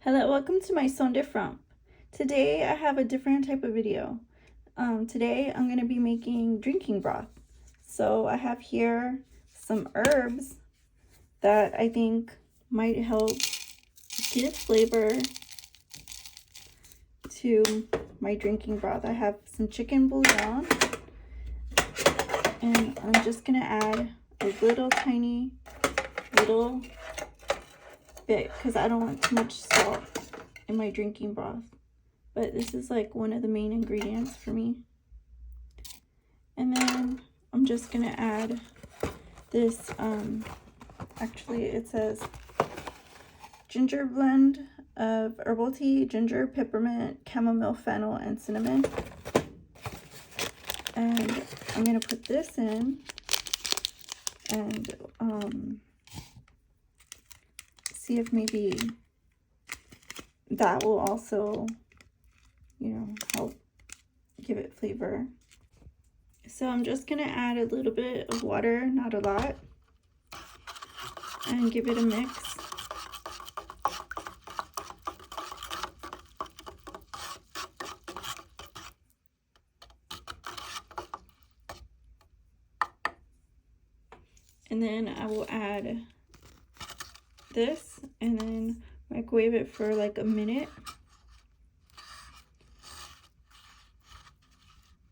Hello, welcome to my Son de Fromp. Today I have a different type of video. Today I'm going to be making drinking broth. So I have here some herbs that I think might help give flavor to my drinking broth. I have some chicken bouillon, and I'm just going to add a little tiny bit because I don't want too much salt in my drinking broth, but this is like one of the main ingredients for me. And then I'm just gonna add this actually it says ginger blend of herbal tea, ginger, peppermint, chamomile, fennel, and cinnamon. And I'm gonna put this in and see if maybe that will also, help give it flavor. So I'm just gonna add a little bit of water, not a lot, and give it a mix. And then I will add this and then microwave it for like a minute.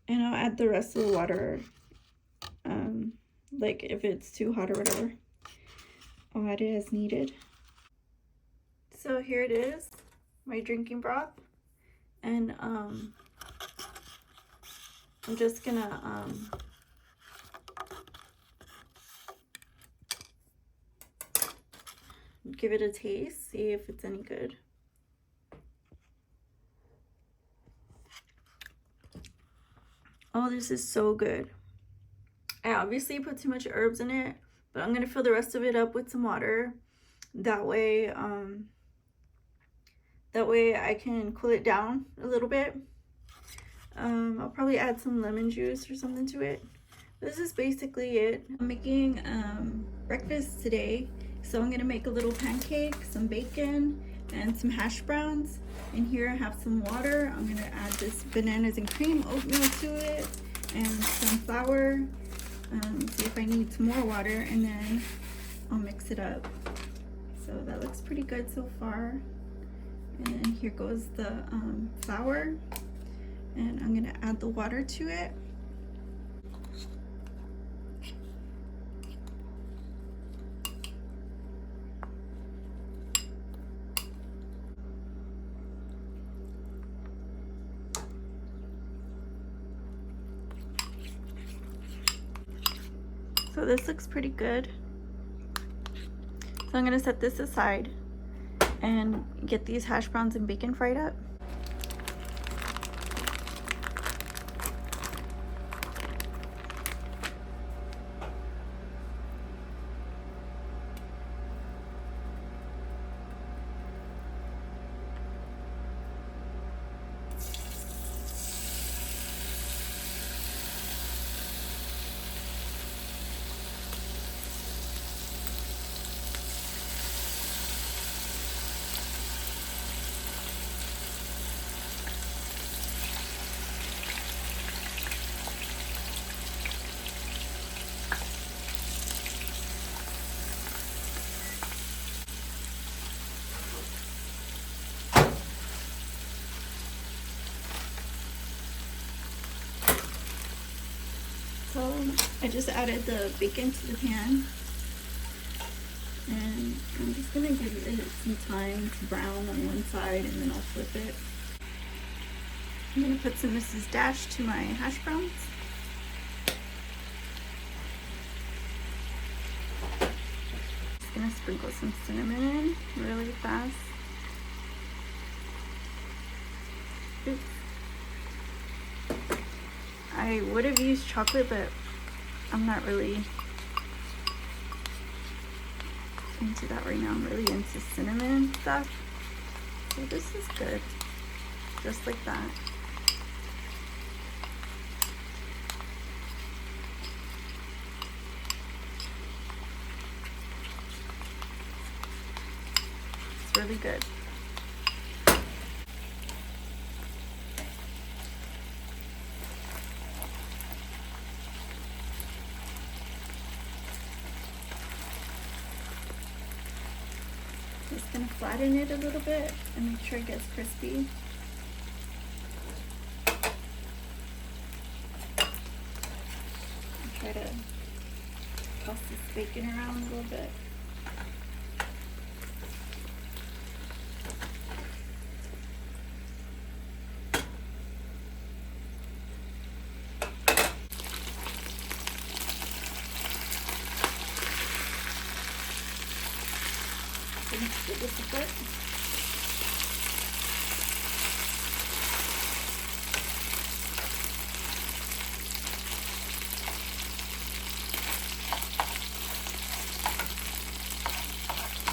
And I'll add the rest of the water, like if it's too hot or whatever. I'll add it as needed. So here it is, my drinking broth. And I'm just gonna give it a taste, see if it's any good. Oh, this is so good. I obviously put too much herbs in it, but I'm gonna fill the rest of it up with some water. That way I can cool it down a little bit. I'll probably add some lemon juice or something to it. This is basically it. I'm making breakfast today, so I'm gonna make a little pancake, some bacon, and some hash browns. And here I have some water. I'm gonna add this bananas and cream oatmeal to it and some flour. See if I need some more water, and then I'll mix it up. So that looks pretty good so far. And then here goes the flour, and I'm gonna add the water to it. So this looks pretty good. So I'm gonna set this aside and get these hash browns and bacon fried up. So I just added the bacon to the pan, and I'm just gonna give it some time to brown on one side, and then I'll flip it. I'm gonna put some Mrs. Dash to my hash browns. Just gonna sprinkle some cinnamon in really fast. Oops. I would have used chocolate, but I'm not really into that right now. I'm really into cinnamon stuff. So this is good. Just like that. It's really good. flatten it a little bit and make sure it gets crispy. Try to toss this bacon around a little bit. Mix it just a bit.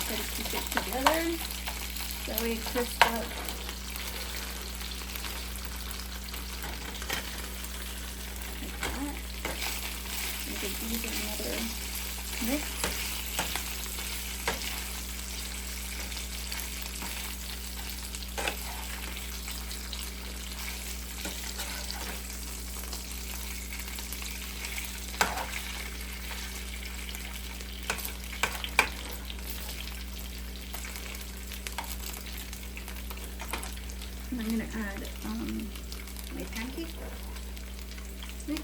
Try to keep it together. That way it crisps up. Like that. Make it easy another mix. And I'm going to add my pancake mix.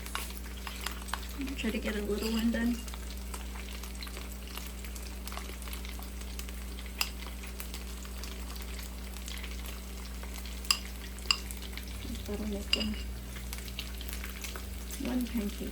I'm going to try to get a little one done. That'll make one pancake.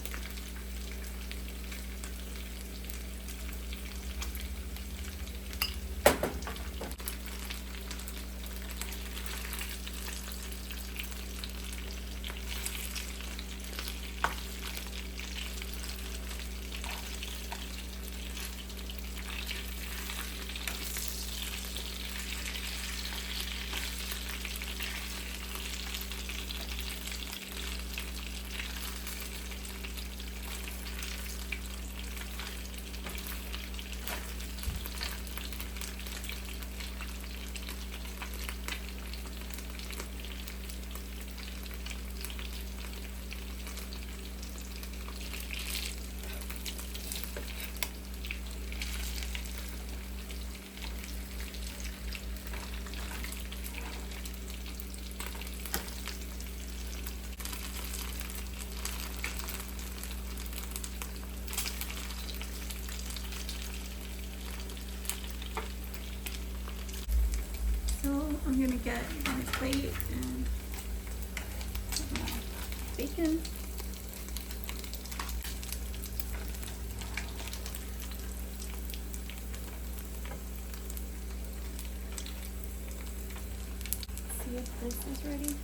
So I'm gonna get my plate and bacon. See if this is ready.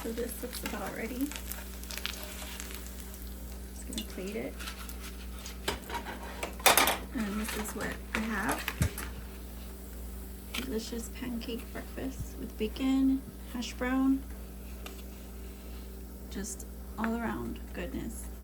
So this looks about ready. Just gonna plate it. And this is what I have. Delicious pancake breakfast with bacon, hash brown. Just all around goodness.